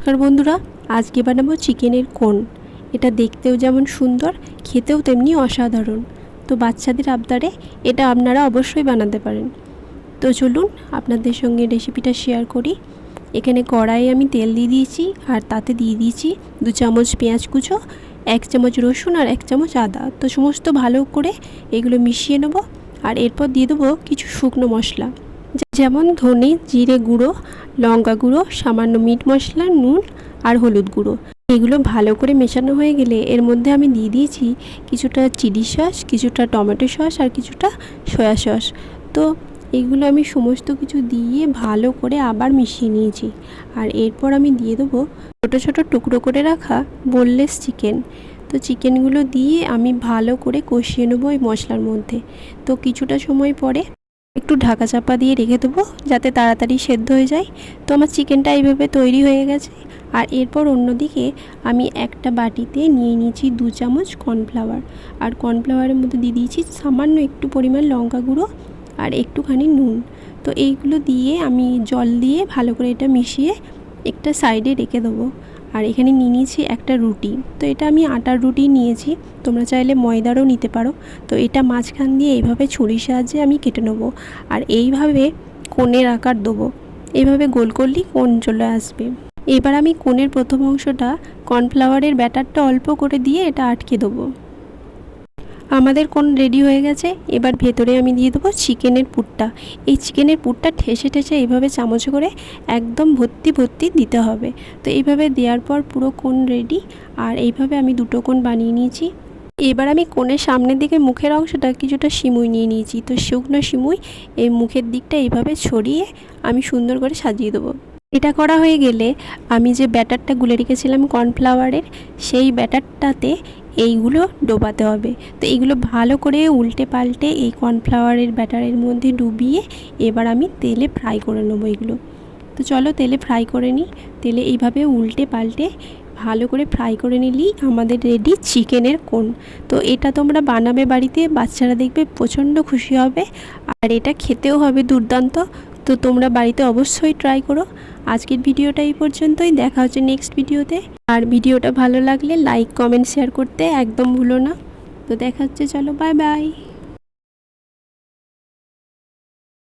নমস্কার বন্ধুরা, আজকে বানাবো চিকেনের কোন। এটা দেখতেও যেমন সুন্দর, খেতেও তেমনি অসাধারণ। তো বাচ্চাদের আবদারে এটা আপনারা অবশ্যই বানাতে পারেন। তো চলুন আপনাদের সঙ্গে রেসিপিটা শেয়ার করি। এখানে কড়াইয়ে আমি তেল দিয়ে দিয়েছি আর তাতে দিয়ে দিয়েছি 2 চামচ পেঁয়াজ কুচো, 1 চামচ রসুন আর 1 চামচ আদা। তো সমস্ত ভালো করে এগুলো মিশিয়ে নেব। আর এরপর দিয়ে দেবো কিছু শুকনো মশলা, যেমন ধনে জিরে গুঁড়ো, লঙ্কা গুঁড়ো, সামান্য মিট মশলা, নুন আর হলুদ গুঁড়ো। এগুলো ভালো করে মেশানো হয়ে গেলে এর মধ্যে আমি দিয়ে দিয়েছি কিছুটা চিলি সস, কিছুটা টমেটো সস আর কিছুটা সয়া সস। তো এগুলো আমি সমস্ত কিছু দিয়ে ভালো করে আবার মিশিয়ে নিয়েছি। আর এরপর আমি দিয়ে দেবো ছোটো ছোটো টুকরো করে রাখা বোনলেস চিকেন। তো চিকেনগুলো দিয়ে আমি ভালো করে কষিয়ে নেবো এই মশলার মধ্যে। তো কিছুটা সময় পরে একটু ঢাকা চাপা দিয়ে রেখে দেবো যাতে তাড়াতাড়ি সেদ্ধ হয়ে যায়। তো আমার চিকেনটা এইভাবে তৈরি হয়ে গেছে। আর এরপর অন্যদিকে আমি একটা বাটিতে নিয়ে নিয়েছি 2 চামচ কর্নফ্লাওয়ার। আর কর্নফ্লাওয়ারের মধ্যে দিয়ে দিয়েছি সামান্য একটু পরিমাণ লঙ্কা গুঁড়ো আর একটুখানি নুন। তো এইগুলো দিয়ে আমি জল দিয়ে ভালো করে এটা মিশিয়ে একটা সাইডে রেখে দেবো। আর এখানে নিয়ে নিয়েছি একটা রুটি। তো এটা আমি আটার রুটি নিয়েছি, তোমরা চাইলে ময়দারও নিতে পারো। তো এটা মাঝখান দিয়ে এইভাবে ছুরির সাহায্যে আমি কেটে নেবো। আর এইভাবে কোণের আকার দেবো, এইভাবে গোল করলেই কোণ চলে আসবে। এবার আমি কোণের প্রথম অংশটা কর্নফ্লাওয়ারের ব্যাটারটা অল্প করে দিয়ে এটা আটকে দেবো। আমাদের কোণ রেডি হয়ে গেছে। এবার ভেতরে আমি দিয়ে দেবো চিকেনের পুরটা। এই চিকেনের পুরটা ঠেসে ঠেসে এইভাবে চামচ করে একদম ভর্তি ভর্তি দিতে হবে। তো এইভাবে দেওয়ার পর পুরো কোণ রেডি। আর এইভাবে আমি 2টো কোণ বানিয়ে নিয়েছি। এবার আমি কোণের সামনের দিকে মুখের অংশটা কিছুটা সিমুই নিয়ে নিয়েছি। তো শুকনো সিমুই এই মুখের দিকটা এইভাবে ছড়িয়ে আমি সুন্দর করে সাজিয়ে দেবো। এটা করা হয়ে গেলে আমি যে ব্যাটারটা গুলে রেখেছিলাম কর্নফ্লাওয়ারের, সেই ব্যাটারটাতে এইগুলো ডোবাতে হবে। তো এইগুলো ভালো করে উল্টে পাল্টে এই কর্নফ্লাওয়ারের ব্যাটারের মধ্যে ডুবিয়ে এবার আমি তেলে ফ্রাই করে নেবো এগুলো। তো চলো তেলে ফ্রাই করে নিই। তেলে এইভাবে উল্টে পাল্টে ভালো করে ফ্রাই করে নিলেই আমাদের রেডি চিকেনের কোণ। তো এটা তোমরা বানাবে বাড়িতে, বাচ্চারা দেখবে প্রচণ্ড খুশি হবে। আর এটা খেতেও হবে দুর্দান্ত। তো তোমরা বাড়িতে অবশ্যই ট্রাই করো। আজকের ভিডিওটা এই পর্যন্তই, দেখা হচ্ছে নেক্সট ভিডিওতে। আর ভিডিওটা ভালো লাগলে লাইক কমেন্ট শেয়ার করতে একদম ভুলো না। তো দেখা হচ্ছে, চলো বাই বাই।